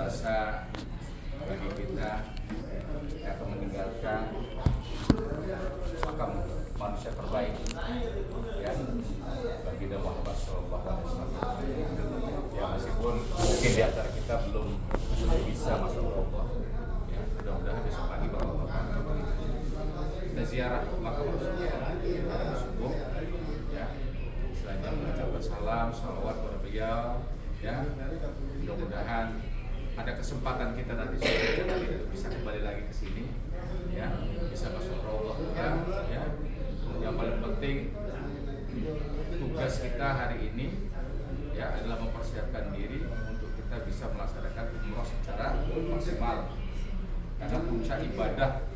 rasa bagi kita yang akan meninggalkan makam manusia terbaik ya bagi Nabi Muhammad SAW. Ya meskipun mungkin di antara kita belum bisa masuk Raudhah, ya mudah-mudahan besok pagi bapak-bapak kita ziarah makam Rasulullah pada subuh, ya istilahnya mengucapkan salam, salawat kepada beliau, ya mudah-mudahan ada kesempatan kita nanti bisa kembali lagi ke sini, ya bisa masuk Raudhah, ya. Yang paling penting tugas kita hari ini ya adalah mempersiapkan diri untuk kita bisa melaksanakan umroh secara maksimal. Karena puncak ibadah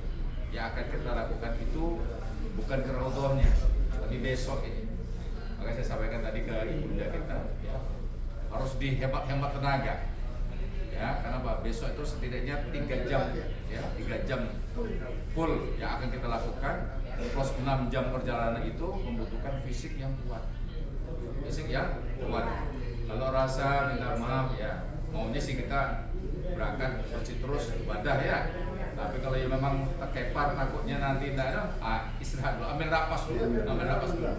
yang akan kita lakukan itu bukan ke Raudhahnya, tapi besok ini. Maka saya sampaikan tadi ke ibunda kita, ya, harus dihemat-hemat tenaga. Ya, karena besok itu setidaknya 3 jam, ya 3 jam full yang akan kita lakukan, plus 6 jam perjalanan itu membutuhkan fisik yang kuat. Fisik yang kuat. Kalau rasa minta maaf ya, maunya sih kita berangkat bersih terus ibadah ya. Tapi kalau ya memang terkepar takutnya nanti tidak ada, istirahat dulu, ambil napas dulu.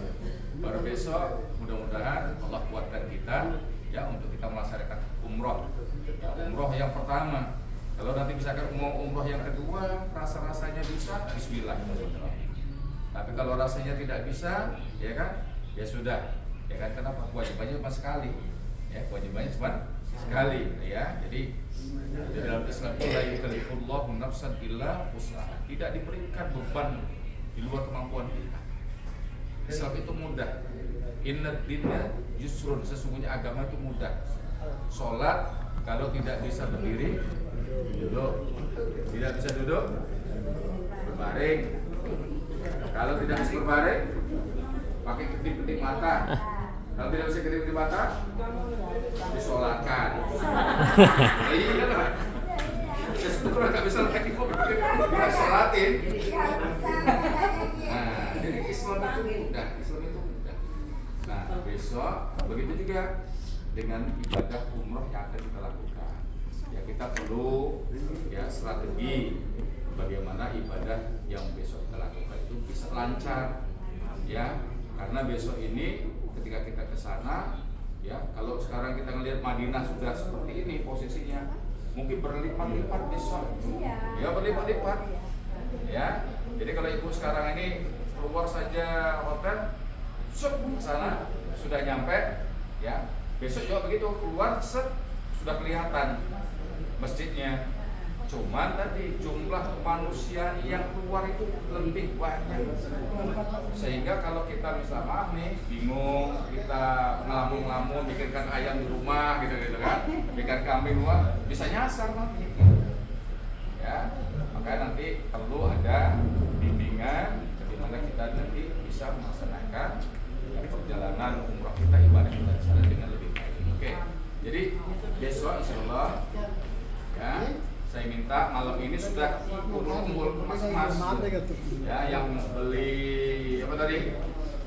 Baru besok mudah-mudahan Allah kuatkan kita ya untuk kita melaksanakan umroh. Ya, umroh yang pertama. Kalau nanti misalkan umroh yang kedua rasa-rasanya bisa, bismillah. Tapi kalau rasanya tidak bisa, ya kan? Ya sudah. Ya kan, kenapa? Kewajibannya cuma sekali. Ya, kewajibannya cuma sekali, ya. Jadi dalam Islam itu la yukallifullahu nafsan illa wus'aha. Tidak diberikan beban di luar kemampuan kita. Islam itu mudah. Innad dinna yusrun, sesungguhnya agama itu mudah. Sholat kalau tidak bisa berdiri, duduk. Tidak bisa duduk, berbaring. Kalau tidak bisa berbaring, pakai ketip-ketip mata. Kalau tidak bisa ketip-ketip mata, disolatkan. Iya lah. Sesuatu nggak bisa lagi kita sholatin. Nah, jadi Islam itu mudah. Nah, besok begitu juga dengan ibadah umroh yang akan kita lakukan. Ya kita perlu ya strategi bagaimana ibadah yang besok kita lakukan itu bisa lancar. Ya, karena besok ini ketika kita ke sana, ya kalau sekarang kita ngelihat Madinah sudah seperti ini posisinya, mungkin berlipat-lipat besok. Ya berlipat-lipat. Ya, jadi kalau ibu sekarang ini keluar saja hotel, ke sana sudah nyampe, ya besok juga begitu keluar sudah kelihatan masjidnya. Cuman tadi jumlah manusia yang keluar itu lebih banyak, sehingga kalau kita misalnya maaf nih bingung, kita ngelamun-ngelamun bikinkan ayam di rumah gitu kan, bikin kambing rumah bisa nyasar nanti. Ya, makanya nanti perlu ada bimbingan bagaimana kita nanti bisa melaksanakan perjalanan umrah kita, ibadah kita di sana dengan lebih baik. Oke. Jadi besok insyaallah ya saya minta malam ini sudah kumpul mas-mas ya yang beli apa tadi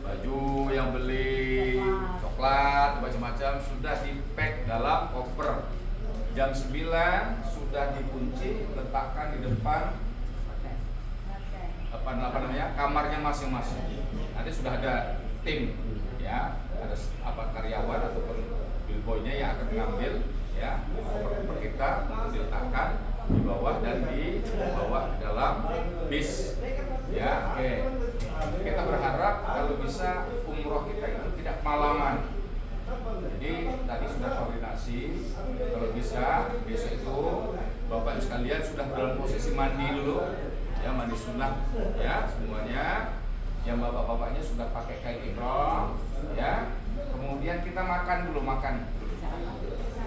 baju, yang beli coklat macam-macam sudah di-pack dalam koper. Jam 9 sudah dikunci, letakkan di depan apa namanya kamarnya masing-masing. Nanti sudah ada tim, ya ada apa karyawan ataupun billboy-nya yang akan mengambil ya koper kita untuk diletakkan di bawah dan dibawa ke dalam bis. Ya, oke. Kita berharap kalau bisa umroh kita itu tidak malaman. Jadi tadi sudah koordinasi, kalau bisa besok itu bapak sekalian sudah dalam posisi mandi dulu, ya mandi sunnah, ya semuanya. Yang bapak-bapaknya sudah pakai kain ihram, ya. Kemudian kita makan dulu.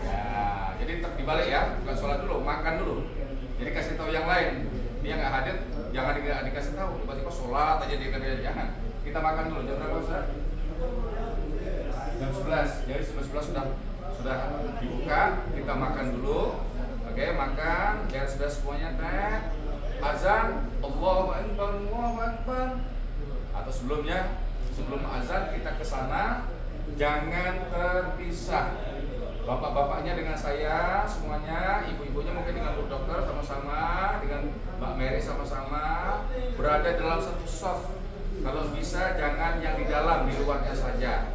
Ya, jadi dibalik ya, bukan sholat dulu, makan dulu. Jadi kasih tahu yang lain, dia nggak hadir, jangan dikasih tahu. Tiba-tiba sholat aja dia jangan. Kita makan dulu. Jam berapa Ustaz? Jam 11. Jadi jam 11 sudah dibuka, kita makan dulu. Oke, makan. Biar sudah semuanya teh. Azan, Allahu Akbar, Allahu Akbar. Atau sebelum azan kita ke sana, jangan terpisah. Bapak-bapaknya dengan saya semuanya, ibu dokter sama-sama dengan Mbak Mary sama-sama berada dalam satu soft. Kalau bisa jangan yang di dalam, di luarnya saja.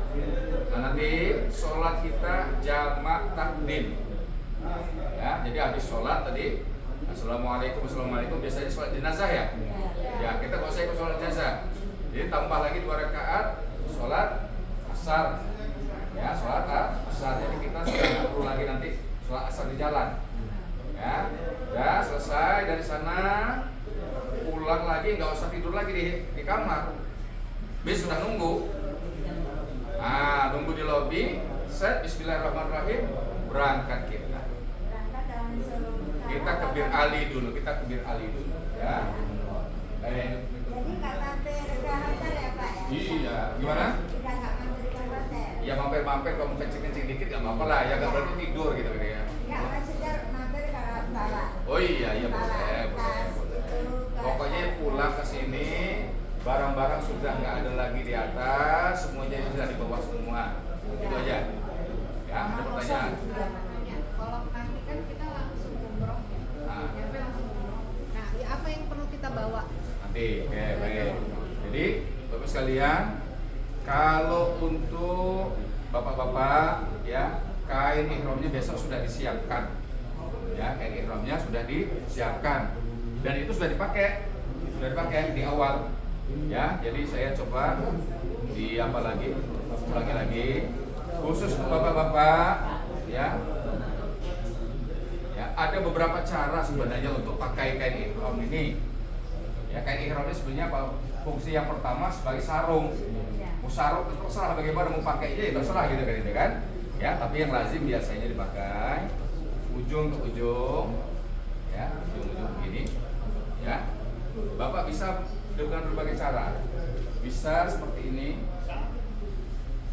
Nah, nanti sholat kita jamak takdim. Ya, jadi habis sholat tadi, assalamualaikum biasanya sholat jenazah ya. Ya, kita kalau saya ikut sholat jenazah. Jadi tambah lagi 2 rakaat sholat asar. Ya, sholat asar. Jadi kita tidak perlu lagi nanti sholat asar di jalan. Ya, udah selesai dari sana, pulang lagi, nggak usah tidur lagi di kamar. Bis sudah nunggu. Nunggu di lobi. Set, bismillahirrahmanirrahim, berangkat kita. Kita ke Bir Ali dulu, ya. Jadi kata berga hotel ya Pak ya? Iya, gimana? Kita nggak mampir ke hotel. Ya mampir-mampir, kalau mau kencing-kencing dikit nggak apa-apa lah, ya nggak berarti tidur gitu ya. Nggak maksudnya mampir ke bawah. Oh iya boleh. Pokoknya pulang ke sini, barang-barang sudah nggak ada lagi di atas, semuanya sudah di bawah semua. Itu aja. Ya, ada pertanyaan? Kalau nanti kan kita langsung umroh ya, nyampe langsung umroh. Nah, ya apa yang perlu kita bawa? Nanti, oke, baik. Jadi, Bapak sekalian, kalau untuk bapak-bapak, ya, kain ihramnya besok sudah disiapkan. Ya, kain ihramnya sudah disiapkan. Dan itu sudah dipakai di awal. Ya, jadi saya coba ulangi lagi. Khusus untuk bapak-bapak, ya. Ya, ada beberapa cara sebenarnya untuk pakai kain ihram ini. Ya, kain ihram ini sebenarnya fungsi yang pertama sebagai sarung. Mau sarung terserah bagaimana mau pakainya, ya terserah gitu kan. Ya, tapi yang lazim biasanya dipakai ujung ke ujung, ya, ujung begini. Ya, Bapak bisa dengan berbagai cara. Bisa seperti ini.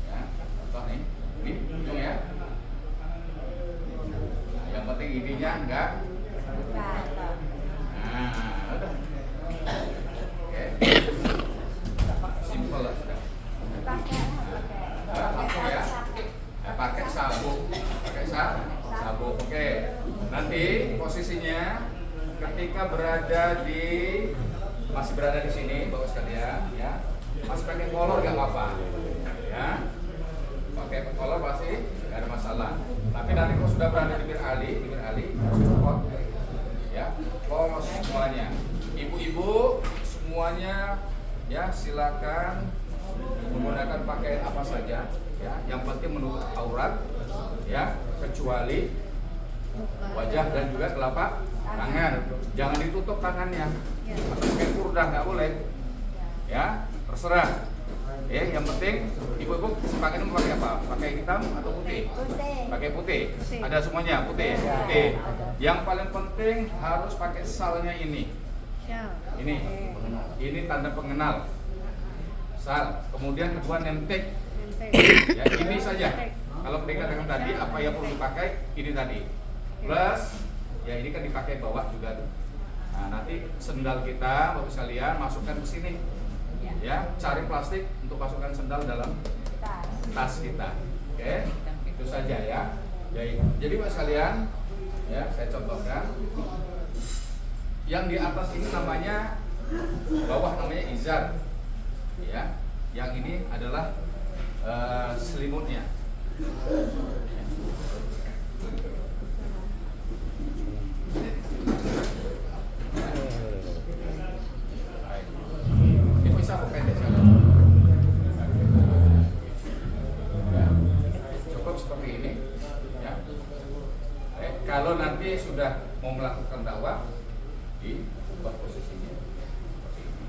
Ya, contoh nih. Ini ujung ya. Nah, yang penting ininya enggak. Nah, udah. Oke. Simple lah sudah. Pakai ya. Pakai sabuk. Sabuk. Oke. Nanti posisinya ketika masih berada di sini, Bapak sekalian, ya, masih pakai kolor nggak apa-apa, ya, pakai kolor pasti nggak ada masalah. Tapi nanti kalau sudah berada di Bir Ali harus copot, ya, polos semuanya. Ibu-ibu semuanya, ya, silakan menggunakan pakaian apa saja, ya, yang penting menutup aurat, ya, kecuali wajah dan juga telapak tangan. Jangan ditutup tangannya. Atau pakai kurdah nggak boleh. Ya, terserah. Ya, yang penting ibu-ibu pakai ini pakai apa? Pakai hitam atau putih? Pakai putih. Ada semuanya putih. Putih. Yang paling penting harus pakai salnya ini. Ini tanda pengenal. Sal. Kemudian kedua nentek. Ya, ini saja. Kalau dikatakan tadi apa yang perlu dipakai ini tadi. Plus, ya ini kan dipakai bawah juga tuh. Nah, nanti sendal kita, Bapak sekalian, masukkan ke sini. Ya, cari plastik untuk masukkan sendal dalam tas kita. Oke, itu saja ya. Jadi Bapak sekalian, ya saya contohkan. Yang di atas ini namanya, bawah namanya izar. Ya, yang ini adalah selimutnya. Ini bisa aku pendek saja. Cukup seperti ini. Ya. Kalau nanti sudah mau melakukan dakwah, diubah posisinya seperti ini.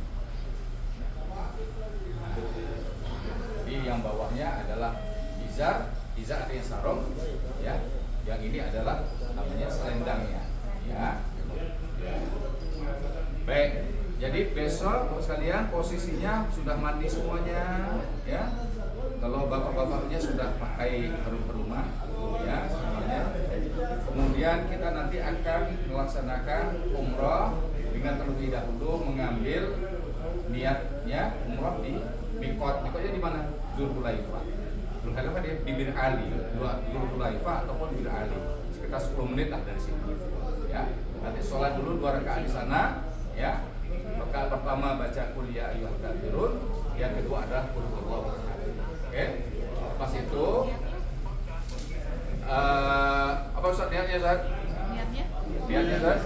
Jadi yang bawahnya adalah izar artinya sarung, ya. Yang ini adalah namanya selendangnya, ya. Baik, jadi besok Bapak sekalian posisinya sudah mandi semuanya, ya. Kalau bapak-bapaknya sudah pakai rumah, ya semuanya. Kemudian kita nanti akan melaksanakan umroh dengan terlebih dahulu mengambil niatnya umroh di Mikot. Mikotnya di mana? Dzulhulaifah. Dzulhulaifah di Bir Ali, Dzulhulaifah ataupun Bir Ali. sekitar 10 menit lah dari sini. Ya, nanti sholat dulu 2 rakaat di sana. Ya, rakaat pertama baca qul ya ayyuhal kafirun, yang kedua adalah qul huwallahu ahad. Oke, pas itu apa Ustaz niatnya Ustaz? Niatnya Ustaz?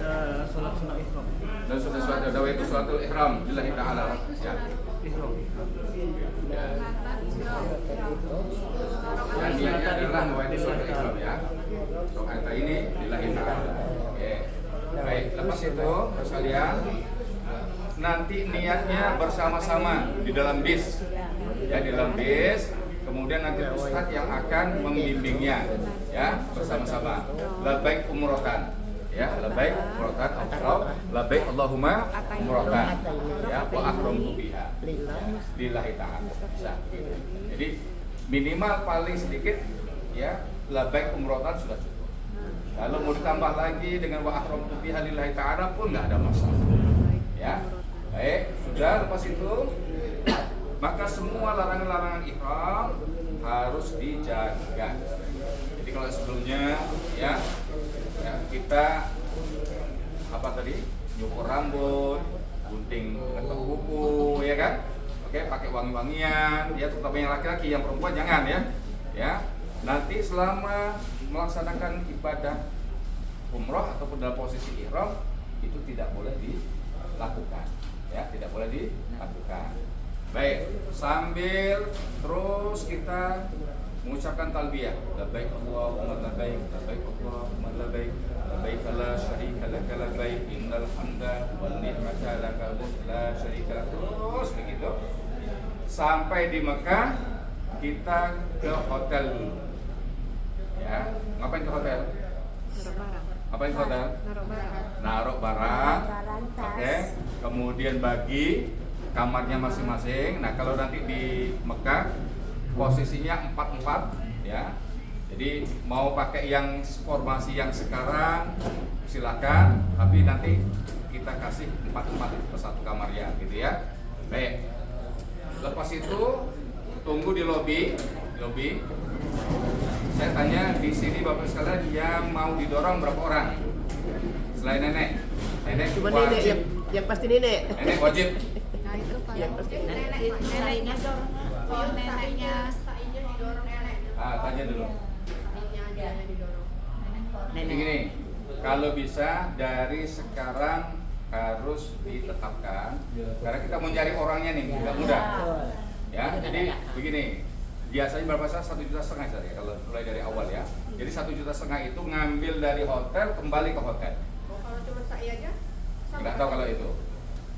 Sholat sunnah ihram. Dan sudah dawa itu sholatul ihram lillahi ta'ala. Ya. Ihram. Ya, niatnya adalah dawa itu sholatul ihram ya. Rakaat ini lillahi ta'ala. Oke. Baik, lepas itu sekalian nanti niatnya bersama-sama di dalam bis. Ya, di dalam bis. Kemudian nanti ustadz yang akan membimbingnya, ya, bersama-sama. Labbaik umrotan, ya, labbaik umrotan, labbaik Allahumma umrotan, ya, wa ahramtu biha, lillahi ta'ala. Jadi minimal paling sedikit, ya, labbaik umrotan sudah cukup. Kalau mau ditambah lagi dengan wa ahramtu biha lillahi ta'ala pun nggak ada masalah. Ya, baik, sudah. Lepas itu maka semua larangan-larangan ihram harus dijaga. Jadi kalau sebelumnya ya kita apa tadi nyukur rambut, gunting ngetok kuku, ya kan? Oke, pakai wangi-wangian, ya terutama yang laki-laki, yang perempuan jangan ya. Ya, nanti selama melaksanakan ibadah umroh ataupun dalam posisi ihram itu tidak boleh dilakukan, ya, tidak boleh dilakukan. Baik, sambil terus kita mengucapkan talbiyah. Labbaik Allahumma labbaik, labbaik Allahumma labbaik, labbaik la syarika laka labbaik, innal hamda wan ni'mata laka la syarika lak. Terus begitu. Sampai di Mekah kita ke hotel dulu. Ya, ngapain ke hotel? Ngapain ke hotel? Naruh barang. Oke. Kemudian bagi kamarnya masing-masing. Nah, kalau nanti di Mekah posisinya 4-4 ya. Jadi mau pakai yang formasi yang sekarang silakan, tapi nanti kita kasih 4-4 per satu kamar ya, gitu ya. Baik. Lepas itu tunggu di lobi. Saya tanya di sini Bapak sekalian yang mau didorong berapa orang? Selain nenek. Nenek Cuma wajib. nenek yang pasti nenek. Nenek wajib. Nah itu Yang kalau pasti neneknya dorong, kalau neneknya Sainya didorong nenek. Tanya dulu. Sainya aja yang didorong. Jadi gini, kalau bisa dari sekarang harus ditetapkan, karena kita mau cari orangnya nih, tidak mudah. Ya, jadi begini, biasanya berapa saat 1,5 juta saja kalau mulai dari awal ya. Jadi 1,5 juta itu ngambil dari hotel kembali ke hotel. Oh, kalau cuma sai aja? Nggak tahu kalau itu.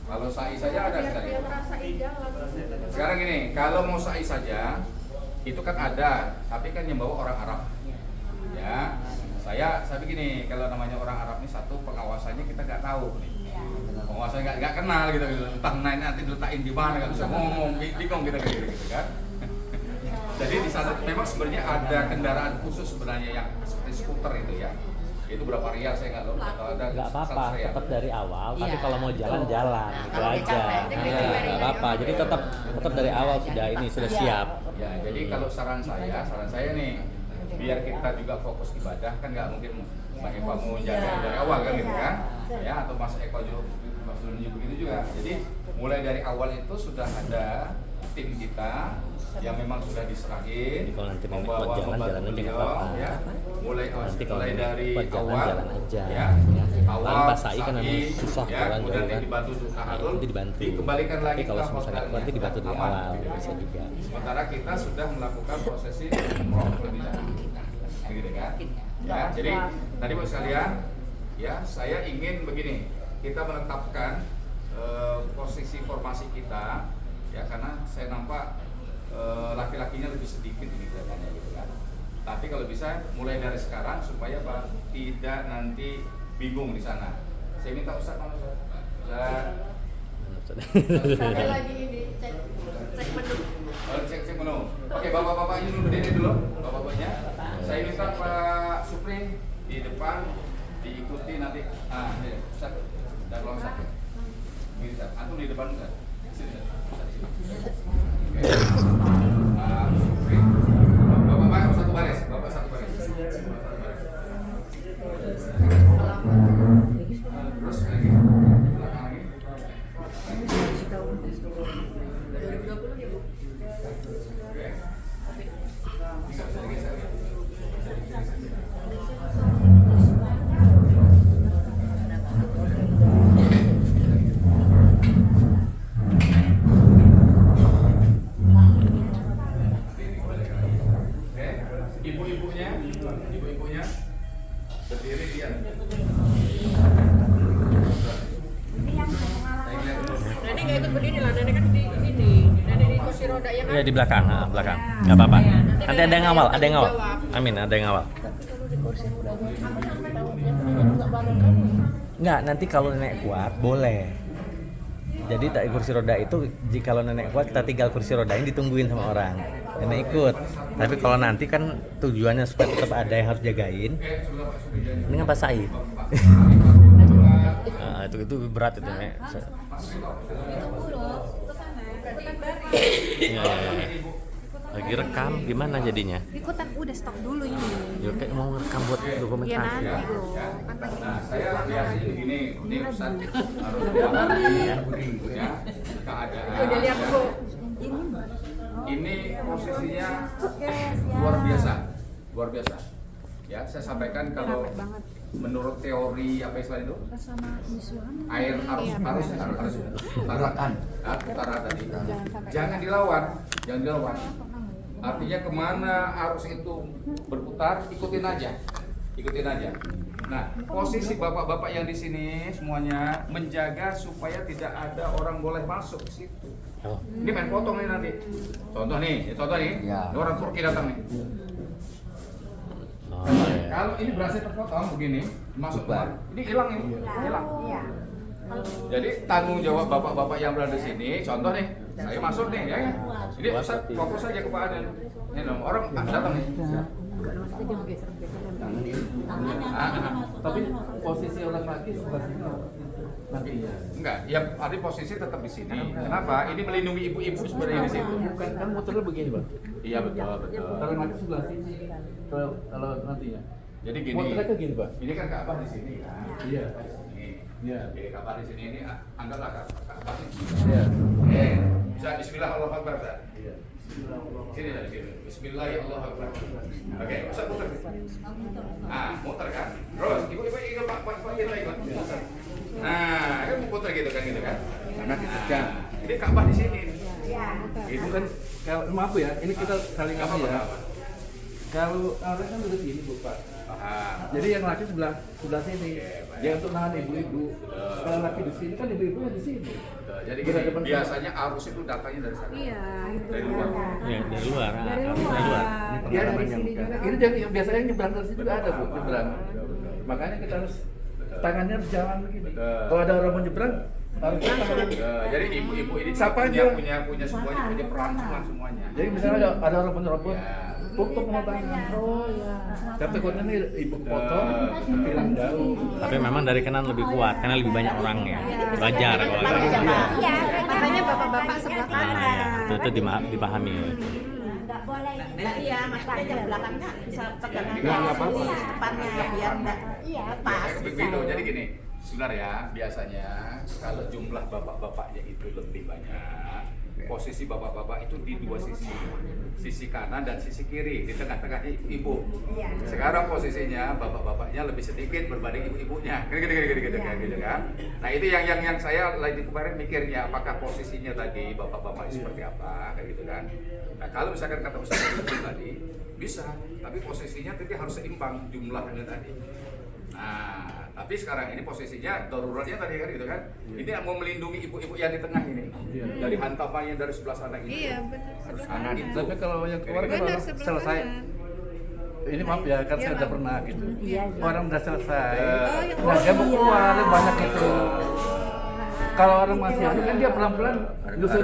Kalau sa'i saja ada sekali. Biar merasa indah lalu. Sekarang gini, kalau mau sa'i saja itu kan ada, tapi kan yang bawa orang Arab. Ya, saya begini, kalau namanya orang Arab ini satu pengawasannya kita nggak tahu nih. Pengawasannya nggak kenal gitu, entah nanti diletakin di mana, nggak bisa ngomong, bingung kita gitu kan. Jadi di sana memang sebenarnya ada kendaraan khusus sebenarnya yang seperti skuter itu ya. Itu berapa rial saya nggak tahu. Ada Nggak apa-apa, 100 rial. tetap dari awal. Tapi Iya, kalau mau jalan-jalan, Nah, itu kalau aja. capek, Nggak apa-apa. Jadi tetap dari awal sudah ini sudah siap. Ya, jadi kalau saran saya nih, biar kita juga fokus ibadah kan nggak mungkin Mbak Eva mau jaga dari awal kan gitu kan, ya atau Mas Eko juga, Mas Doni juga begitu juga. Jadi mulai dari awal itu sudah ada tim kita yang memang sudah diserahin. Jadi kalau nanti nenek kuat jalan, membantu jalan aja nggak beliau, apa-apa. ya. Nanti kalau mulai nenek dari kuat jalan, awal, jalan aja. ya. Ya. Awal Tanpa sa'i kan sa'i, memang susah ya, jalan kemudian jauh kan. dibantu tahalul, Nanti dibantu. dikembalikan lagi Tapi kalau ke misalnya hotelnya. kuat, nanti dibantu dari Aman, awal, gitu. bisa juga. Sementara kita sudah melakukan prosesi umroh lebih dahulu, gitu kan? Ya, jadi tadi buat sekalian, ya saya ingin begini, kita menetapkan posisi formasi kita, ya karena saya nampak laki-lakinya lebih sedikit ini kelihatannya gitu kan. Tapi kalau bisa mulai dari sekarang supaya Pak tidak nanti bingung di sana. Saya minta Ustaz mana Ustaz? Saya lagi ini cek menu. Cek menu. Oke, bapak-bapaknya dulu berdiri dulu. Bapak-bapaknya. Saya minta Pak Supri di depan diikuti nanti. Ini Ustaz. Dan belum Ustaz. Ini Ustaz. Antum di depan Ustaz. Di sini Ustaz. Di sini. Oke. Supri. Bapak-bapak satu baris. Bapak satu baris. Ini yang pengalaman. Nenek nggak ikut berdiri lah, nenek kan di sini. Nenek di kursi roda ya kan? Iya di belakang, belakang. Nggak apa-apa. Iya, Nanti ada yang ngawal, ada yang ngawal. jawab. Amin, ada yang ngawal. Enggak, nanti kalau nenek kuat boleh. Jadi tak kursi roda itu jika nenek kuat kita tinggal kursi roda ini ditungguin sama orang. Nenek ikut. Tapi kalau nanti kan tujuannya supaya tetap ada yang harus jagain. Dengan Pak Said. Nah, itu berat itu nek. Ya. Lagi rekam gimana jadinya? Ikutan udah stop dulu ini. Ya kayak mau rekam buat Iya dokumentasi. nanti loh. Kan lagi. Saya biasanya begini, ini Ustaz harus memahami ya keadaan. Udah lihat Bu. Ini posisinya Oke, siap. luar biasa, luar biasa. Ya, saya sampaikan kalau Rapet banget. menurut teori apa istilah itu? Bersama Yuswan. Air Iya, harus utara, utara tadi. Jangan dilawan, jangan dilawan. Artinya kemana arus itu berputar, ikutin aja, ikutin aja. Nah, posisi bapak-bapak yang di sini semuanya menjaga supaya tidak ada orang boleh masuk ke situ. Oh. Ini main potong nih nanti. Contoh nih, Ya. ini orang Turki datang nih. Oh, iya. Kalau ini berhasil terpotong begini, masuk kemari. Ini hilang ini, hilang. Iya. Jadi tanggung jawab bapak-bapak yang berada di sini, contoh nih, saya masuk nih, ya kan? Ini Ustaz fokus saja ke Pak Aden. Ini dong, orang datang nih. Tapi posisi orang laki sebelah sini nantinya. Enggak, ya arti posisi tetap di sini. Kenapa? Ini melindungi ibu-ibu sebenarnya di situ. Kan muternya begini, Bang. Iya betul, betul. Kalau laki sebelah sini. Kalau nantinya. Jadi gini, Muternya ke gini, Pak. ini kan Ka'bah di sini kan? Iya. Ini. Iya. Jadi Ka'bah di sini ini anggaplah Ka'bah di sini. Iya. Oke, bisa Bismillah Allahu Akbar tak? Iya. Sini dari sini. Bismillah Allahu Akbar. Oke, Ustaz muter. Muter kan? Terus ibu ikut Pak kita ikut. Muter. Nah, kan muter gitu kan? Karena ditekan. Ini Ka'bah di sini. Iya. Itu kan kalau maaf ya, ini kita saling Apa apa ya. apa? Kalau orang kan udah sini, Bu, Pak. Paham. Jadi yang laki sebelah sini. Dia untuk nahan ibu-ibu. Kalau laki di sini kan ibu-ibu di sini. Jadi gini, biasanya arus itu datangnya dari sana. Iya. Dari luar. Ya, dari luar. Dari Dari luar. luar. Ya, Dari sini juga. ini jadi biasanya nyebrang dari sini juga ada, Bu, nyebrang. Makanya kita harus tangannya harus jalan begini. Kalau ada orang mau nyebrang, harus tangan. Jadi ibu-ibu ini Siapa punya aja? punya semuanya punya peran semuanya. Jadi misalnya ada orang menyerobot, Ya. pukul mau tangan. Oh iya. Tapi takutnya nih ibu potong, hilang jauh. Tapi memang dari kanan lebih kuat karena lebih banyak orangnya. Wajar kalau kayak gitu. Iya. Makanya bapak-bapak sebelah kanan. Nah, itu dipahami. Nggak boleh. Iya, maksudnya jalan belakangnya bisa pegang Nggak apa-apa. depannya biar enggak Iya. pas. Begitu. Jadi gini, sebenarnya biasanya kalau jumlah bapak-bapaknya itu lebih banyak, posisi bapak-bapak itu di dua sisi kanan dan sisi kiri, di tengah-tengahnya ibu. Iya. Sekarang posisinya bapak-bapaknya lebih sedikit berbanding ibu-ibunya, gitu kan? Nah itu yang saya lagi kemarin mikirnya, apakah posisinya tadi bapak-bapak seperti apa, kayak gitu kan? Nah kalau misalkan kata Ustaz tadi bisa, tapi posisinya tadi harus seimbang jumlahnya tadi. Nah, tapi sekarang ini posisinya daruratnya tadi kan gitu kan. Ini mau melindungi ibu-ibu yang di tengah ini. Dari hantamannya dari sebelah sana ini. Iya, benar. Harus Sebelah kanan kanan. itu. Tapi kalau yang keluar kan Benar, orang sebelah selesai. kanan. Ini maaf ya, kan Iya, saya udah Bang. pernah gitu. Iya. Orang udah selesai. Oh, yang Nah, dia mau keluar banyak itu. Kalau orang masih ada kan dia pelan-pelan nyusun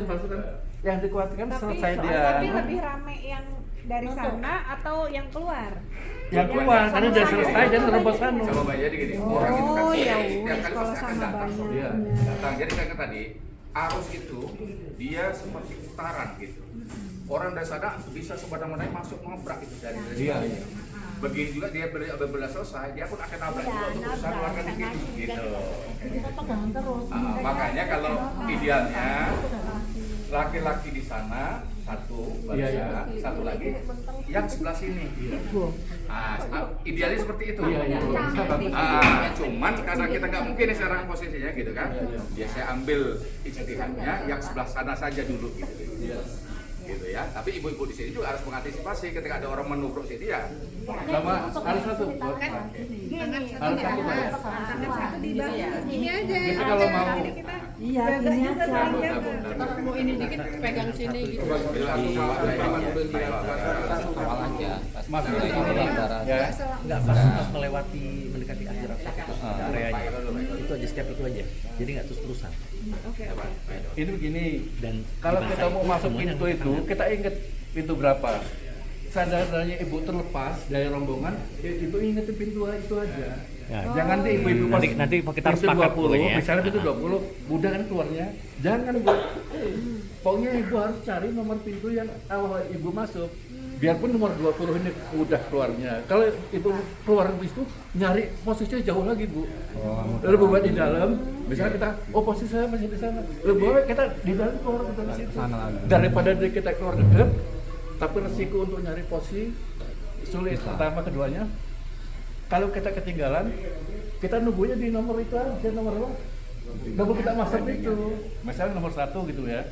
pasukan. Yang dikuatkan selesai dia. Tapi lebih rame yang dari sana atau yang keluar? Yang keluar karena udah selesai dan terobos sana. Sama Mbak, jadi gini, orang itu kan Oh, ya tiap wis, kali kalau pasti akan sama datang. banyak. Iya. Datang. Jadi kan tadi arus itu dia seperti putaran gitu. Orang dari sana bisa sembarangan masuk nabrak itu dari Iya. sana. Begitu juga dia berbeda selesai, dia pun akan nabrak juga untuk urusan keluarga gitu. Makanya kalau idealnya laki-laki di sana satu, Iya. satu lagi yang sebelah sini. Idealnya seperti itu. Iya. Cuman karena kita nggak mungkin nih sekarang posisinya gitu kan, dia saya ambil ijtihadnya yang sebelah sana saja dulu gitu. gitu ya. Tapi ibu-ibu di sini juga harus mengantisipasi ketika ada orang menubruk sini ya. Sama harus satu. Tangan Harus satu satu, di atas, Pak. tangan satu di bawah. Ini aja. Kita kalau mau Jadi kita Iya, jaga gini juga aja. tangannya. Mau ini dikit pegang sini gitu. awal aja pas Masuk mulai ke lebaran ya. Nggak pas melewati mendekati akhir Arafah itu ada areanya. Itu aja setiap itu aja. Jadi nggak terus-terusan. Oke. Ini begini, Dan kalau di kita masa mau itu masuk semuanya pintu itu, kita ingat pintu berapa. Seandainya ibu terlepas dari rombongan, ibu ingetin pintu itu aja. Ya, Jangan di ibu-ibu pas nanti kita harus pintu sepakat 20, dulu ya. misalnya pintu 20, mudah kan keluarnya. Jangan ibu, pokoknya ibu harus cari nomor pintu yang awal ibu masuk. Biarpun nomor 20 ini udah keluarnya. Kalau ibu keluar habis itu nyari posisinya jauh lagi bu. Lalu buat di dalam, misalnya kita, oh posisi saya masih di sana. Lebih baik kita di dalam keluar ke dalam situ. Daripada kita keluar dekat, tapi resiko untuk nyari posisi sulit. Pertama keduanya, kalau kita ketinggalan, kita nunggunya di nomor itu aja, nomor apa? Nomor kita masuk itu, misalnya nomor 1 gitu ya.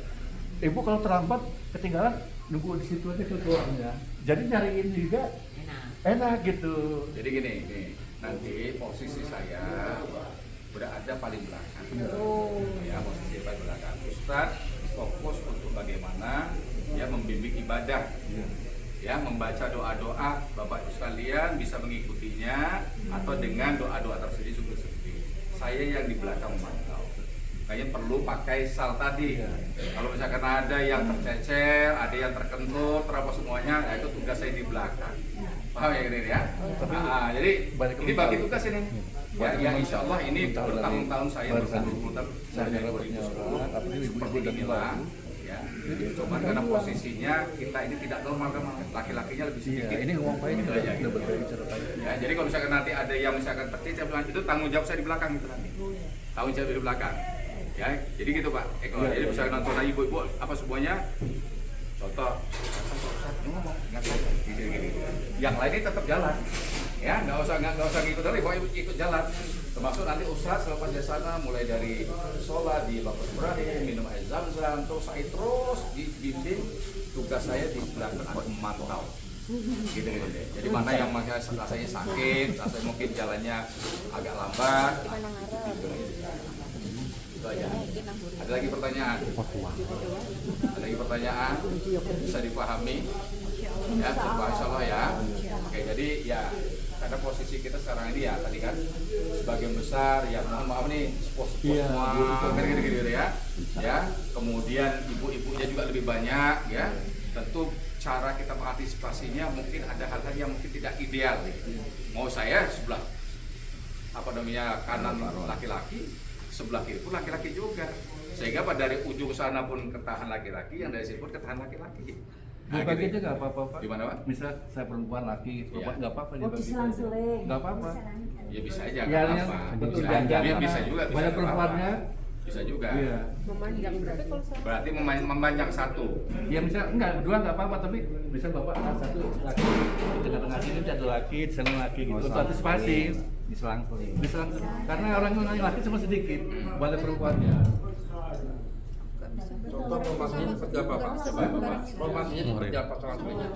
Ibu kalau terlambat ketinggalan, nunggu di situ aja keluarnya. Jadi nyariin juga enak gitu. Jadi gini, nanti posisi saya berada paling belakang. Ya, posisi paling belakang. Ustadz fokus untuk bagaimana ya membimbing ibadah. Ya, membaca doa-doa Bapak Ibu sekalian bisa mengikutinya atau dengan doa-doa tersendiri syukur sendiri. Saya yang di belakang memantau. Kayaknya perlu pakai sal tadi. Kalau misalkan ada yang tercecer, ada yang terkentut, terapa semuanya, nah itu tugas saya di belakang. Paham ya ini ya? Nah, jadi ini bagi tugas ini. Ya, insya Allah ini bertahun-tahun saya berpuluh-puluh tahun dari 2010 seperti inilah. Ya, cuma karena posisinya kita ini tidak normal kan, laki-lakinya lebih sedikit. Ini ngomong apa ini? Gitu aja, gitu. Ya, jadi kalau misalkan nanti ada yang misalkan tercecer, itu tanggung jawab saya di belakang itu nanti. Tanggung jawab di belakang. Ya, jadi gitu Pak Eko. Jadi misalkan nonton ibu-ibu apa semuanya, contoh, ngomong, ingat saya, gini. Yang lainnya tetap jalan. Ya, nggak usah ngikut dari, pokoknya ikut jalan. Termasuk nanti ustaz selepas dari sana, mulai dari sholat di Bapak Ibrahim, minum air zam-zam, terus saya terus dibimbing. Tugas saya di belakang ada memantau. Gitu. Jadi mana yang rasanya sakit, rasanya mungkin jalannya agak lambat. Itu aja. Ada lagi pertanyaan? Ada lagi pertanyaan? Bisa dipahami? Ya, insya Allah ya. Oke, jadi ya karena posisi kita sekarang ini ya tadi kan sebagian besar ya mohon maaf nih semua gitu ya. Ya, kemudian ibu-ibunya juga lebih banyak ya. Tentu cara kita mengantisipasinya mungkin ada hal-hal yang mungkin tidak ideal. Mau saya sebelah apa namanya kanan laki-laki, sebelah kiri pun laki-laki juga, sehingga pada dari ujung sana pun ketahan laki-laki, yang dari sini pun ketahan laki-laki. Nah, Dibagi gitu. aja nggak apa-apa Pak. Gimana Pak? Misal saya perempuan laki, perempuan nggak apa-apa Oh, dibagi. diselang-seling. Nggak apa-apa. Ya bisa aja, Ya, nggak yang apa. betul Bisa jangan aja, bisa juga. Bisa banyak nggak perempuannya. apa-apa. Bisa juga. Iya. Memanjang berarti kalau saya Berarti memanjang satu. Ya misal enggak berdua nggak apa-apa tapi bisa bapak satu laki di tengah-tengah sini ada laki, di sana laki gitu. Untuk antisipasi diselang-seling. karena orang yang laki cuma sedikit, banyak perempuannya. Contoh formasinya seperti apa Pak? Formasinya seperti apa selanjutnya?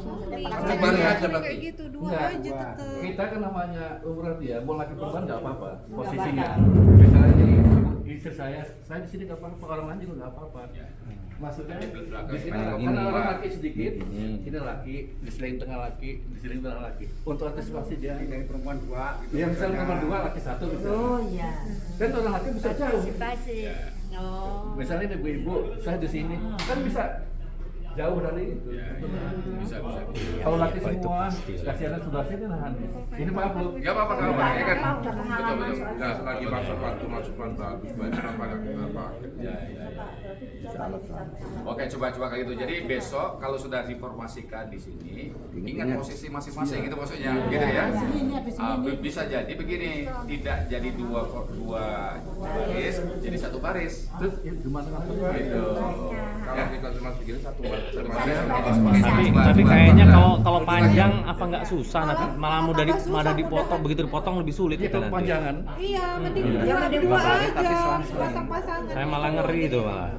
Tapi Bareng aja berarti? kayak gitu, dua Enggak, aja tetep. kita kan namanya umrah ya, mau laki perempuan nggak apa-apa posisinya. Misalnya jadi istri saya di sini nggak apa-apa, orang lain juga nggak apa-apa. Maksudnya di sini karena orang laki sedikit, ini laki, di sini tengah laki, di sini tengah laki. Untuk antisipasi dia Dari perempuan 2 gitu. yang misalnya nomor 2 laki 1 misalnya. Oh iya. Kan orang laki bisa jauh. Partisipasi. Oh. Misalnya ini ibu-ibu, saya di sini kan bisa jauh dari itu. Bisa. Kalau laki Oh, itu semua, pasti. kasihan sudah sini nahan. Ini Pak Bu. Ya apa-apa kalau Pak, ya kan? Udah pengalaman Betul. soal Nggak lagi masukan bagus banyak apa apa. Oke, coba kayak gitu. Jadi besok kalau sudah diformasikan di sini, ingat posisi masing-masing itu maksudnya, gitu ya. Bisa jadi begini, tidak jadi dua baris, jadi satu baris. Terus gimana Gitu. Kalau kita cuma begini satu baris Tapi kayaknya kalau panjang apa nggak susah nanti malah mudah dipotong, begitu dipotong lebih sulit Itu itu nanti. panjangan. Iya, mending Iya. jangan dua Tapi aja, selang-seling. pasang-pasangan. Saya malah ngeri itu malah.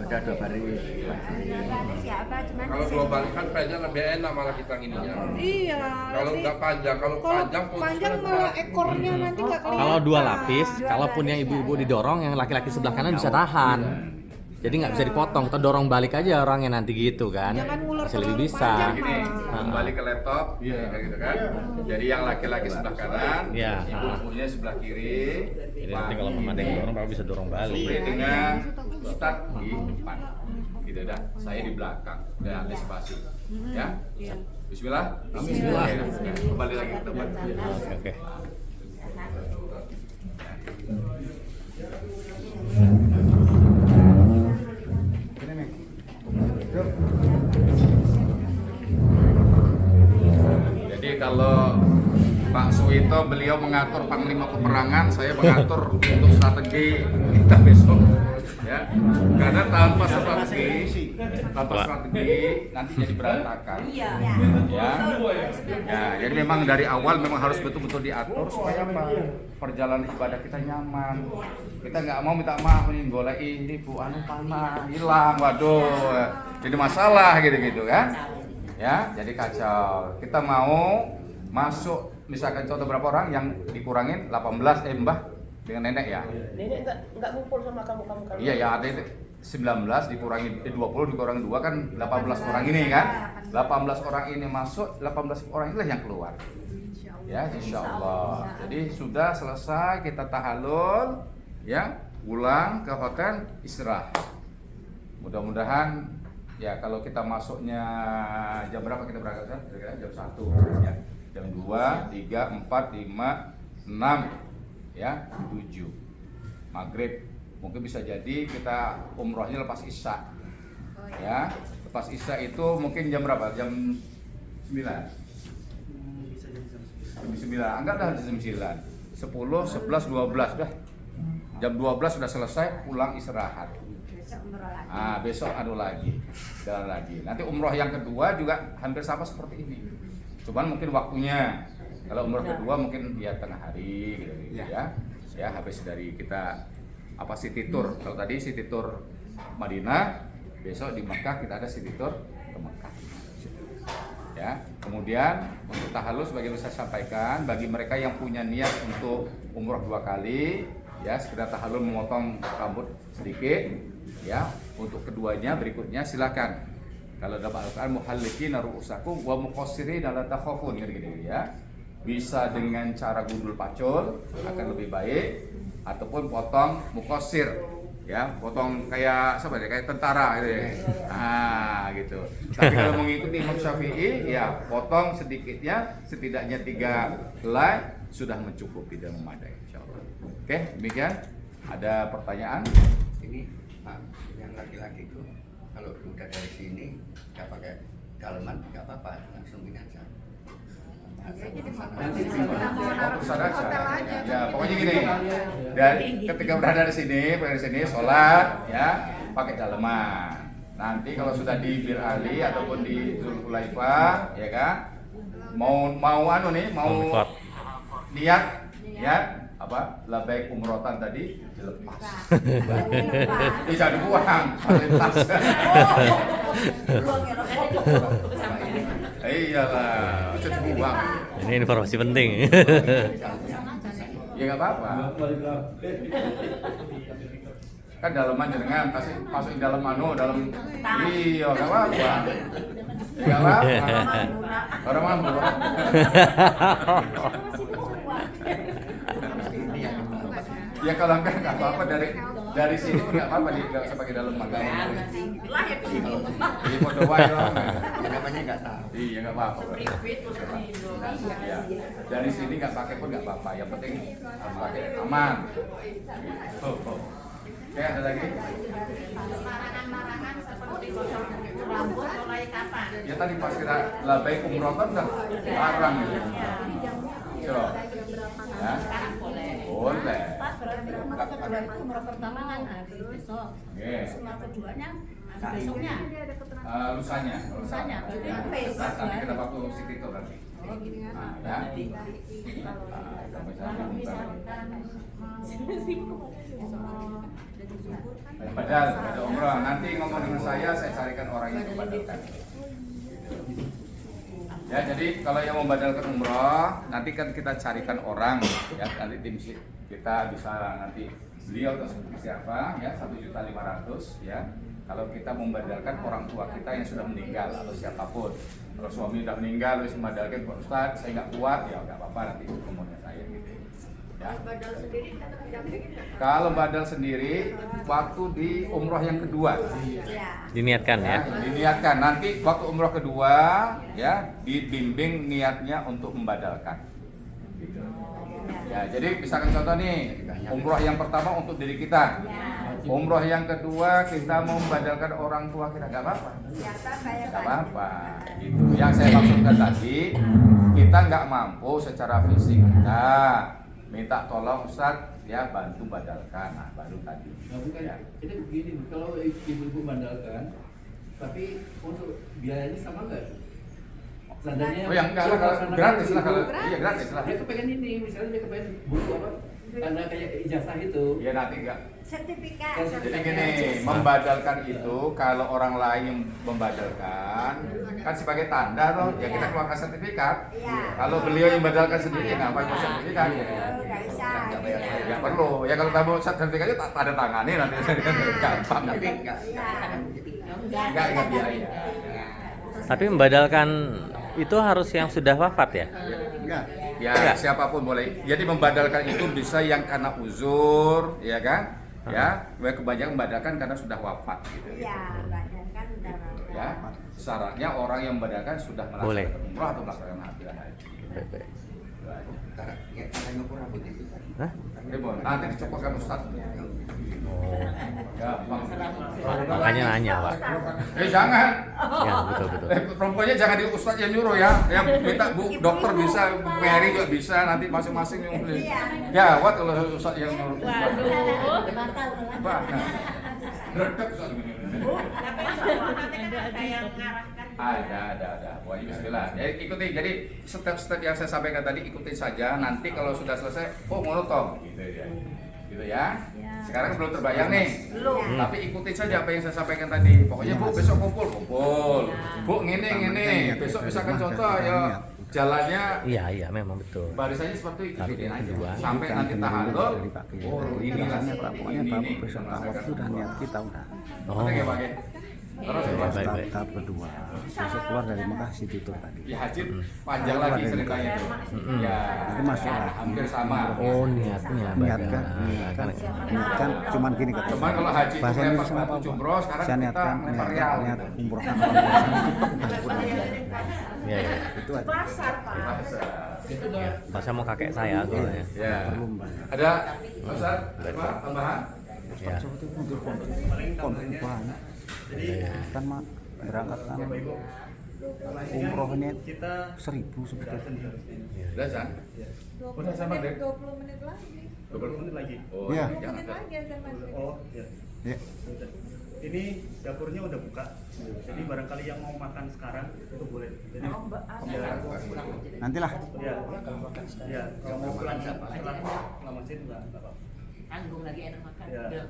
Udah 2 baris. Garis ya apa cuman Kalau dua balik kan panjang lebih enak malah kita ininya. Iya. Kalau nanti- nggak panjang, kalau panjang panjang malah ekornya nanti nggak kelihatan. Kalau 2 lapis, kalaupun yang ibu-ibu didorong, yang laki-laki sebelah kanan bisa tahan. Jadi nggak bisa dipotong, kita dorong balik aja orangnya nanti gitu kan. Jangan ngulur Masih lebih terlalu bisa. panjang. Gini, kembali ke laptop, Iya. kayak gitu kan. Jadi yang laki-laki sebelah kanan, Iya. ibu-ibunya sebelah kiri. Jadi nanti kalau memang ada yang dorong, bapak bisa dorong balik. Supri dengan Ustadz di depan. Gitu dah. Saya di belakang. Dan antisipasi. Ya. Bismillah. Bismillah. Oke, kembali lagi ke tempat. Oke. Jadi kalau Pak Suwito beliau mengatur panglima peperangan, saya mengatur untuk strategi kita besok, ya. Karena tanpa strategi nanti jadi berantakan. Iya. Ya. Ya, jadi memang dari awal memang harus betul-betul diatur supaya apa? Perjalanan ibadah kita nyaman. Kita nggak mau minta maaf nih, golek ini Bu anu panah hilang, waduh. Jadi masalah gitu-gitu kan. Ya, jadi kacau. Kita mau masuk misalkan contoh berapa orang yang dikurangin 18 Mbah dengan nenek ya. Nenek enggak ngumpul sama kamu kalau. Iya, yang ada itu 19 dikurangi 20 dikurangi 2 kan 18 orang ini kan. 18 orang ini masuk, 18 orang inilah yang keluar. Ya, insyaallah. Jadi sudah selesai kita tahallul, ya, pulang ke hotel istirahat. Mudah-mudahan ya kalau kita masuknya jam berapa kita berangkat kan? Kira-kira jam 1 ya. Jam 2, 3, 4, 5, 6 ya, 7. Maghrib. Mungkin bisa jadi kita umrohnya lepas Isya. Ya, lepas Isya itu mungkin jam berapa? Jam 9. Jam 9. Anggaplah jam 9. 10, 11, 12 dah. Jam 12 sudah selesai, pulang istirahat. Besok umroh lagi. Besok anu lagi, jalan lagi. Nanti umroh yang kedua juga hampir sama seperti ini. Cuman mungkin waktunya. Kalau umroh kedua mungkin ya tengah hari gitu ya. Ya, habis dari kita city tour. Kalau tadi city tour Madinah, besok di Mekah kita ada city tour ke Mekah. Ya, kemudian untuk tahallul sebagai yang saya sampaikan bagi mereka yang punya niat untuk umroh 2 kali, ya sekedar tahallul memotong rambut sedikit, ya untuk keduanya berikutnya silakan. Kalau dalam Al-Quran muhalliqina ru'usakum wa muqassirina la takhafun gitu ya. Bisa dengan cara gundul pacul akan lebih baik ataupun potong muqassir ya, potong kayak siapa ya, kayak tentara gitu ya. Gitu. Tapi kalau mengikuti Imam Syafi'i ya potong sedikitnya setidaknya 3 helai sudah mencukupi dan memadai insyaallah. Oke, demikian. Ada pertanyaan? Ini Pak, yang laki-laki itu kalau udah dari sini nggak pakai daleman nggak apa-apa, langsung ini aja. Pesan aja. Ya, pokoknya gini. Dari ketika berada di sini sholat ya pakai daleman. Nanti kalau sudah di Bir Ali ataupun di Zulhulaifah ya kan, mau anu nih, mau niat ya labbaik umrotan tadi dilepas. Bisa dibuang, tas. Iyalah, bisa dibuang. Ini informasi penting. Ya nggak apa-apa. Kan daleman jenengan kasih masukin dalam dalam iya nggak apa-apa. Nggak apa-apa. Orang mampu. Ya kalau enggak apa-apa dari sini pun nggak apa-apa nggak usah pakai daleman. Jadi foto wae lah. Namanya nggak tahu. Iya nggak apa-apa. Ya. Dari sini nggak pakai pun nggak apa-apa. Yang penting harus pakai aman. Oke, ada lagi? Larangan-larangan seperti potong rambut mulai kapan? Ya tadi pas kita labbaik umrotan kan larang gitu. So, ya? Sekarang boleh. Boleh. umroh kedua itu umroh pertama kan hari besok. Oke. Terus umroh keduanya hari besoknya. Lusanya. Lusanya, berarti Ya. face. Nanti kita waktu musik itu nanti. Oh gini kan. Nah, ya. Sampai Kalau sampai misalkan Badal, ada umroh. Nanti ngomong dengan saya carikan orang yang membadalkan. Ya, jadi kalau yang membadalkan umroh, nanti kan kita carikan orang, ya nanti tim kita bisa nanti beliau atau seperti siapa, ya 1.500.000 ya. Kalau kita membadalkan orang tua kita yang sudah meninggal atau siapapun, kalau suami sudah meninggal, terus membadalkan Pak Ustadz, saya nggak kuat, ya nggak apa-apa nanti ngomongnya saya gitu. Ya. Badal sendiri tetap didampingin nggak? Kalau badal sendiri, waktu di umroh yang kedua. Diniatkan ya. Diniatkan nanti waktu umroh kedua ya dibimbing niatnya untuk membadalkan. Gitu. Ya, jadi misalkan contoh nih, umroh yang pertama untuk diri kita. Umroh yang kedua kita mau membadalkan orang tua kita, nggak apa-apa. Nggak apa-apa. Gitu. Yang saya maksudkan tadi, kita nggak mampu secara fisik kita minta tolong Ustadz ya bantu badalkan, nah baru tadi. Nah, bukan, Ya. itu begini, kalau ibu-ibu mandalkan, tapi untuk biayanya sama nggak? Seandainya Oh yang enggak lah, kalau gratis lah kalau iya gratis lah. dia kepengen ini, misalnya dia kepengen buku apa? Karena kayak ijazah itu. Iya nanti enggak. sertifikat. Jadi gini, membadalkan itu kalau orang lain yang membadalkan kan sebagai tanda toh, ya kita keluarkan sertifikat. Iya. Kalau beliau yang membadalkan sendiri ya ngapain mau sertifikat? Nggak bisa. Ya perlu. Ya kalau tahu sertifikatnya tak ada tangannya nanti gampang. Tapi enggak. Enggak biaya. Tapi membadalkan itu harus yang sudah wafat ya? Enggak. Ya siapapun boleh. Jadi membadalkan itu bisa yang karena uzur, ya kan? Ya, kebanyakan membadalkan karena sudah wafat gitu. Iya, badan kan udah lama. Ya, syaratnya orang yang membadalkan sudah Boleh. melaksanakan umrah atau melaksanakan haji. Baik-baik. Ya, kita nyukur rambut itu kan. Hah? Nanti dicopokan Ustaz. Oh, Ya, makanya nanya Pak. jangan. Ya betul-betul. Perempuannya jangan di Ustaz yang nyuruh ya. Yang minta Bu dokter bisa, Mary juga bisa, nanti masing-masing yang beli. Ya, what kalau Ustaz yang nyuruh. Batal. Redek Ustaz. Tapi nanti kan ada yang mengarahkan. Ada. Wah, bismillah. Ya, ikuti. Jadi step-step yang saya sampaikan tadi ikuti saja. Nanti kalau sudah selesai, oh monoton gitu ya. Gitu ya. Sekarang belum terbayang nih. Belum. Tapi ikuti saja apa yang saya sampaikan tadi. Pokoknya Bu besok kumpul. Bu ngene. Besok misalkan contoh ya jalannya Iya memang betul. barisannya seperti itu. Tapi ikutin aja. kedua, Sampai nanti tahallul. Oh, ini pokoknya Bapak besok tawaf sudah niat kita udah. Oh, Oke, Pak. Terus ya, Pak. Baik. Tahap kedua besok keluar dari Mekah si tutur tadi. Ya haji panjang lagi ceritanya itu. Ya, Nanti masuk lagi. hampir sama. Oh niatnya. Niatkan cuman gini kata Cuman kalau haji itu bahasa lempar Indonesia batu apa? jumroh, sekarang Saya kita niatkan lempar real. niat umroh Ya. itu aja. Itu udah Masa mau kakek saya soalnya. Ya. Perlu membayar. Ada Ustaz, apa tambahan? Ya. Seperti itu mungkin pondok banyak. Kan mak berangkat kan umroh ini 1.000 sebetulnya. Udah, San? Udah sama deh. 20 menit lagi. 20 menit lagi. Oh, Iya. jangan. 20 menit lagi azan maghrib. Oh, ya. Ya. Ini dapurnya udah buka. Jadi barangkali yang mau makan sekarang itu boleh. Jadi Nantilah. ya yang mau pulang setelah masjid enggak apa-apa. Tanggung lagi enak makan. Ya.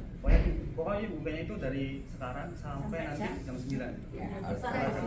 Pokoknya bukanya itu dari sekarang sampai nanti jam 9.